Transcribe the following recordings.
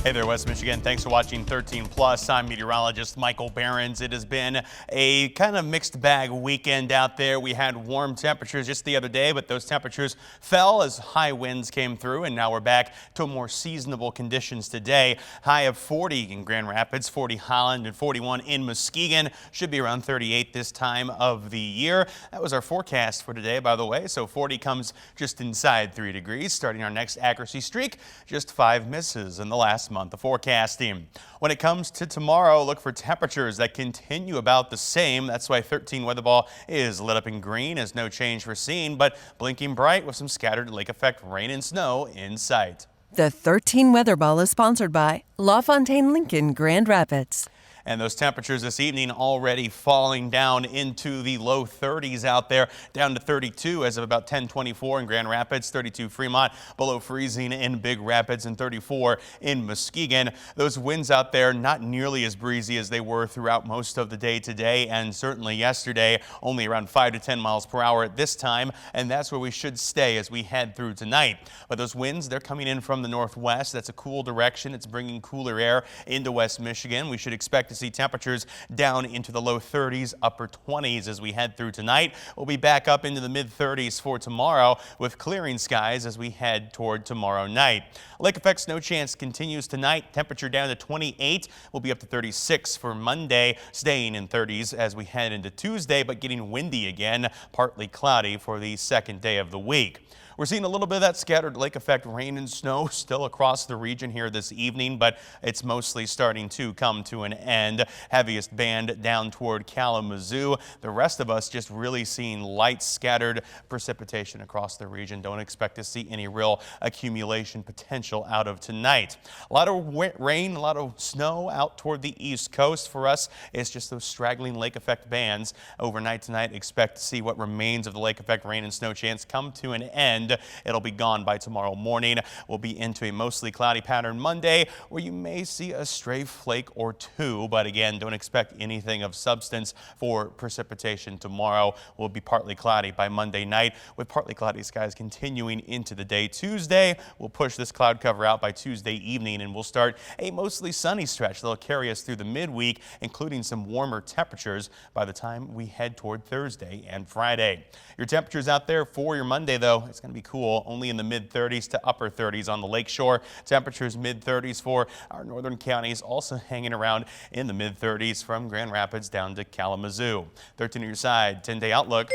Hey there, West Michigan. Thanks for watching 13 Plus. I'm meteorologist Michael Behrens. It has been a kind of mixed bag weekend out there. We had warm temperatures just the other day, but those temperatures fell as high winds came through, and now we're back to more seasonable conditions today. High of 40 in Grand Rapids, 40 Holland, and 41 in Muskegon. Should be around 38 this time of the year. That was our forecast for today, by the way. So 40 comes just inside 3 degrees. Starting our next accuracy streak, just 5 misses in the last month of forecasting. When it comes to tomorrow, look for temperatures that continue about the same. That's why 13 weather ball is lit up in green as no change foreseen, but blinking bright with some scattered lake effect rain and snow in sight. The 13 weather ball is sponsored by LaFontaine Lincoln Grand Rapids. And those temperatures this evening already falling down into the low 30s out there, down to 32 as of about 10:24 in Grand Rapids, 32 Fremont, below freezing in Big Rapids, and 34 in Muskegon. Those winds out there not nearly as breezy as they were throughout most of the day today and certainly yesterday, only around 5 to 10 miles per hour at this time, and that's where we should stay as we head through tonight. But those winds, they're coming in from the northwest. That's a cool direction. It's bringing cooler air into West Michigan. We should expect to see temperatures down into the low 30s, upper 20s as we head through tonight. We'll be back up into the mid 30s for tomorrow with clearing skies as we head toward tomorrow night. Lake effect snow chance continues tonight. Temperature down to 28. We'll be up to 36 for Monday, staying in 30s as we head into Tuesday, but getting windy again, partly cloudy for the second day of the week. We're seeing a little bit of that scattered lake effect rain and snow still across the region here this evening, but it's mostly starting to come to an end. Heaviest band down toward Kalamazoo. The rest of us just really seeing light scattered precipitation across the region. Don't expect to see any real accumulation potential out of tonight. A lot of rain, a lot of snow out toward the east coast. For us, it's just those straggling lake effect bands. Overnight tonight, expect to see what remains of the lake effect rain and snow chance come to an end. It'll be gone by tomorrow morning. We'll be into a mostly cloudy pattern Monday where you may see a stray flake or two, but again, don't expect anything of substance for precipitation tomorrow. We'll be partly cloudy by Monday night with partly cloudy skies continuing into the day. Tuesday, we'll push this cloud cover out by Tuesday evening and we'll start a mostly sunny stretch that'll carry us through the midweek, including some warmer temperatures by the time we head toward Thursday and Friday. Your temperatures out there for your Monday, though, it's going to be cool, only in the mid 30s to upper 30s on the lakeshore. Temperatures mid 30s for our northern counties, also hanging around in the mid 30s from Grand Rapids down to Kalamazoo. 13 on your side, 10-day outlook.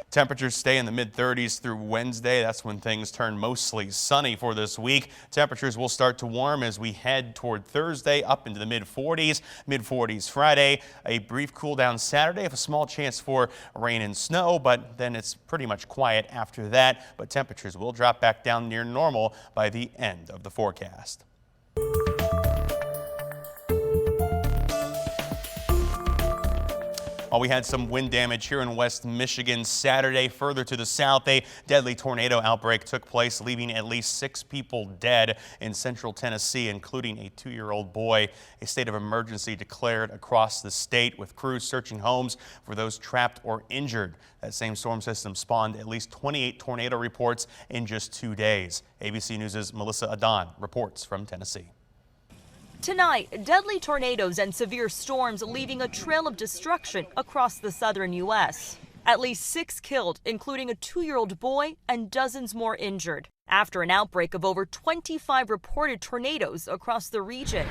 Temperatures stay in the mid 30s through Wednesday. That's when things turn mostly sunny for this week. Temperatures will start to warm as we head toward Thursday up into the mid 40s Friday. A brief cool down Saturday with a small chance for rain and snow, but then it's pretty much quiet after that. But temperatures will drop back down near normal by the end of the forecast. While we had some wind damage here in West Michigan Saturday, further to the south, a deadly tornado outbreak took place, leaving at least 6 people dead in central Tennessee, including a 2-year-old boy. A state of emergency declared across the state with crews searching homes for those trapped or injured. That same storm system spawned at least 28 tornado reports in just 2 days. ABC News' Melissa Adon reports from Tennessee. Tonight, deadly tornadoes and severe storms leaving a trail of destruction across the southern U.S. At least 6 killed, including a 2-year-old boy, and dozens more injured after an outbreak of over 25 reported tornadoes across the region.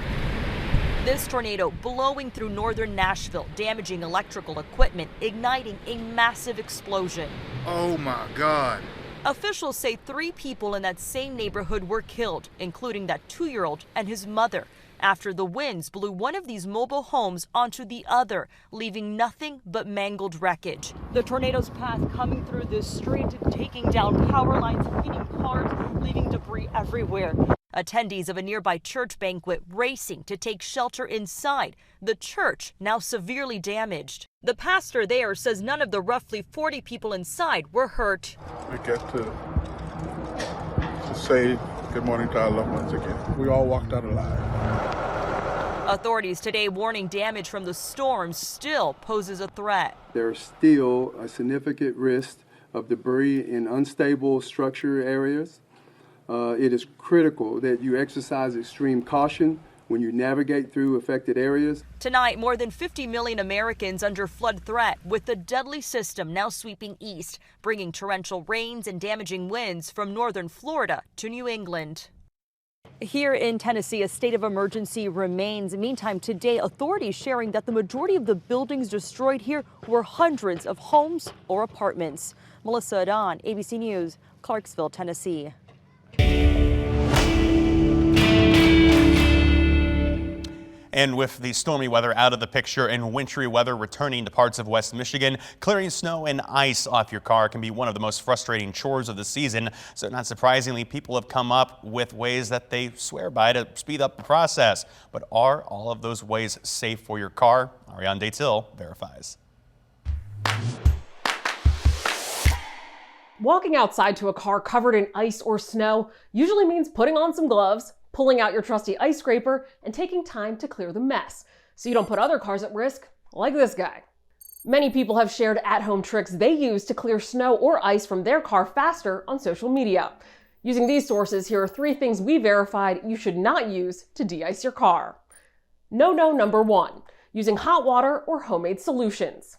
This tornado blowing through northern Nashville, damaging electrical equipment, igniting a massive explosion. Oh my God. Officials say 3 people in that same neighborhood were killed, including that 2-year-old and his mother, after the winds blew one of these mobile homes onto the other, leaving nothing but mangled wreckage. The tornado's path coming through this street, taking down power lines, hitting cars, leaving debris everywhere. Attendees of a nearby church banquet racing to take shelter inside. The church now severely damaged. The pastor there says none of the roughly 40 people inside were hurt. We get to say good morning to our loved ones again. We all walked out alive. Authorities today warning damage from the storm still poses a threat. There's still a significant risk of debris in unstable structure areas, It is critical that you exercise extreme caution when you navigate through affected areas. Tonight, more than 50 million Americans under flood threat, with the deadly system now sweeping east, bringing torrential rains and damaging winds from northern Florida to New England. Here in Tennessee, a state of emergency remains. Meantime, today, authorities sharing that the majority of the buildings destroyed here were hundreds of homes or apartments. Melissa Adon, ABC News, Clarksville, Tennessee. And with the stormy weather out of the picture and wintry weather returning to parts of West Michigan, clearing snow and ice off your car can be one of the most frustrating chores of the season. So not surprisingly, people have come up with ways that they swear by to speed up the process. But are all of those ways safe for your car? Ariane Daytil verifies. Walking outside to a car covered in ice or snow usually means putting on some gloves, pulling out your trusty ice scraper, and taking time to clear the mess, so you don't put other cars at risk, like this guy. Many people have shared at-home tricks they use to clear snow or ice from their car faster on social media. Using these sources, here are 3 things we verified you should not use to de-ice your car. No-no number 1, using hot water or homemade solutions.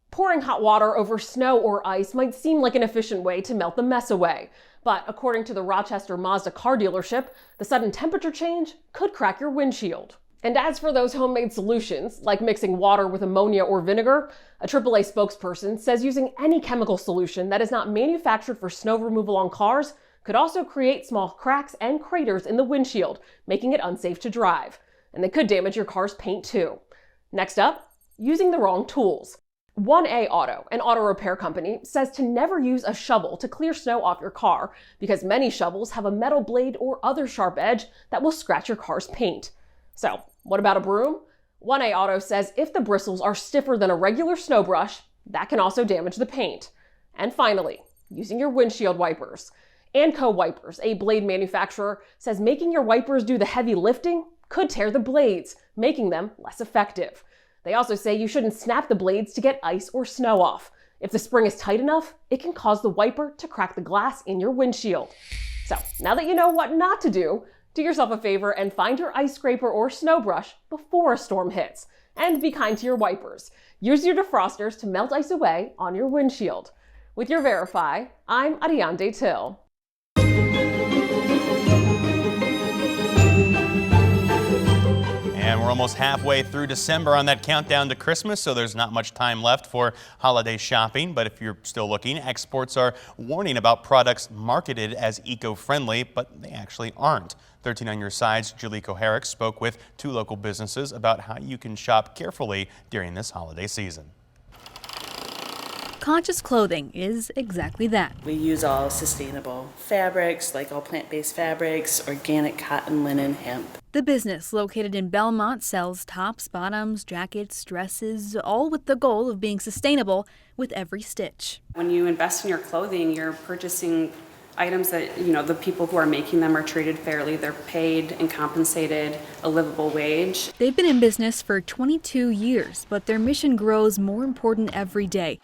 Pouring hot water over snow or ice might seem like an efficient way to melt the mess away, but according to the Rochester Mazda car dealership, the sudden temperature change could crack your windshield. And as for those homemade solutions, like mixing water with ammonia or vinegar, a AAA spokesperson says using any chemical solution that is not manufactured for snow removal on cars could also create small cracks and craters in the windshield, making it unsafe to drive. And they could damage your car's paint too. Next up, using the wrong tools. 1A Auto, an auto repair company, says to never use a shovel to clear snow off your car because many shovels have a metal blade or other sharp edge that will scratch your car's paint. So, what about a broom? 1A Auto says if the bristles are stiffer than a regular snow brush, that can also damage the paint. And finally, using your windshield wipers. Anco Wipers, a blade manufacturer, says making your wipers do the heavy lifting could tear the blades, making them less effective. They also say you shouldn't snap the blades to get ice or snow off. If the spring is tight enough, it can cause the wiper to crack the glass in your windshield. So now that you know what not to do yourself a favor and find your ice scraper or snow brush before a storm hits. And be kind to your wipers. Use your defrosters to melt ice away on your windshield. With your Verify, I'm Ariane Daytil. And we're almost halfway through December on that countdown to Christmas, so there's not much time left for holiday shopping. But if you're still looking, experts are warning about products marketed as eco-friendly, but they actually aren't. 13 on Your Side's Jaliko Herrick spoke with 2 local businesses about how you can shop carefully during this holiday season. Conscious clothing is exactly that. We use all sustainable fabrics, like all plant-based fabrics, organic cotton, linen, hemp. The business, located in Belmont, sells tops, bottoms, jackets, dresses, all with the goal of being sustainable with every stitch. When you invest in your clothing, you're purchasing items that, the people who are making them are treated fairly. They're paid and compensated a livable wage. They've been in business for 22 years, but their mission grows more important every day,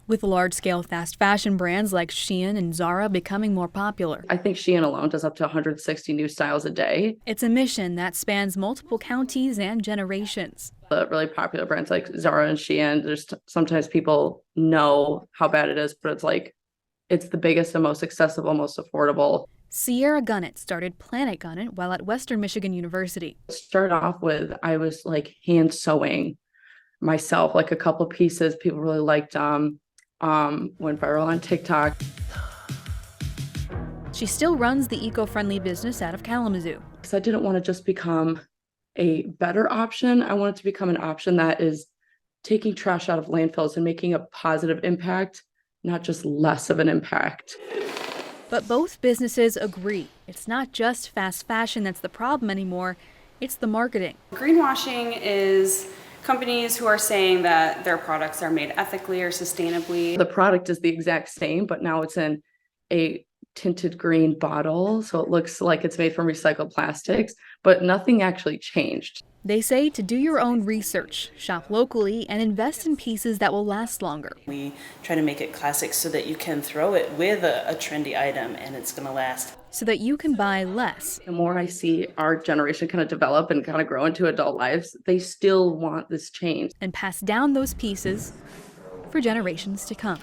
with large-scale fast fashion brands like Shein and Zara becoming more popular. I think Shein alone does up to 160 new styles a day. It's a mission that spans multiple counties and generations. The really popular brands like Zara and Shein, sometimes people know how bad it is, but it's the biggest and most accessible, most affordable. Sierra Gunnett started Planet Gunnett while at Western Michigan University. Started off with, I was hand sewing myself, a couple pieces. People really liked went viral on TikTok. She still runs the eco-friendly business out of Kalamazoo. Because I didn't want to just become a better option. I wanted to become an option that is taking trash out of landfills and making a positive impact, not just less of an impact. But both businesses agree. It's not just fast fashion that's the problem anymore, it's the marketing. Greenwashing is companies who are saying that their products are made ethically or sustainably. The product is the exact same, but now it's in a tinted green bottle, so it looks like it's made from recycled plastics, but nothing actually changed. They say to do your own research, shop locally, and invest in pieces that will last longer. We try to make it classic so that you can throw it with a trendy item and it's going to last. So that you can buy less. The more I see our generation kind of develop and kind of grow into adult lives, they still want this change. And pass down those pieces for generations to come.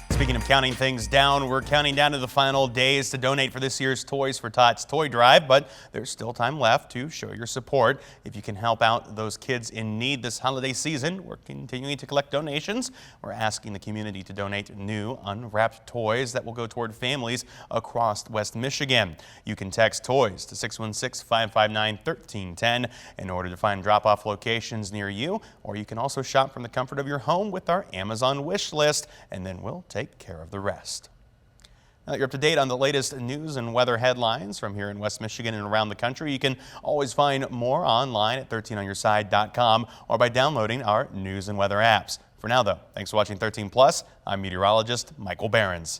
Speaking of counting things down, we're counting down to the final days to donate for this year's Toys for Tots toy drive, but there's still time left to show your support. If you can help out those kids in need this holiday season, we're continuing to collect donations. We're asking the community to donate new unwrapped toys that will go toward families across West Michigan. You can text TOYS to 616-559-1310 in order to find drop-off locations near you, or you can also shop from the comfort of your home with our Amazon wish list, and then we'll take care of the rest. Now that you're up to date on the latest news and weather headlines from here in West Michigan and around the country, you can always find more online at 13onyourside.com or by downloading our news and weather apps. For now, though, thanks for watching 13 Plus. I'm meteorologist Michael Behrens.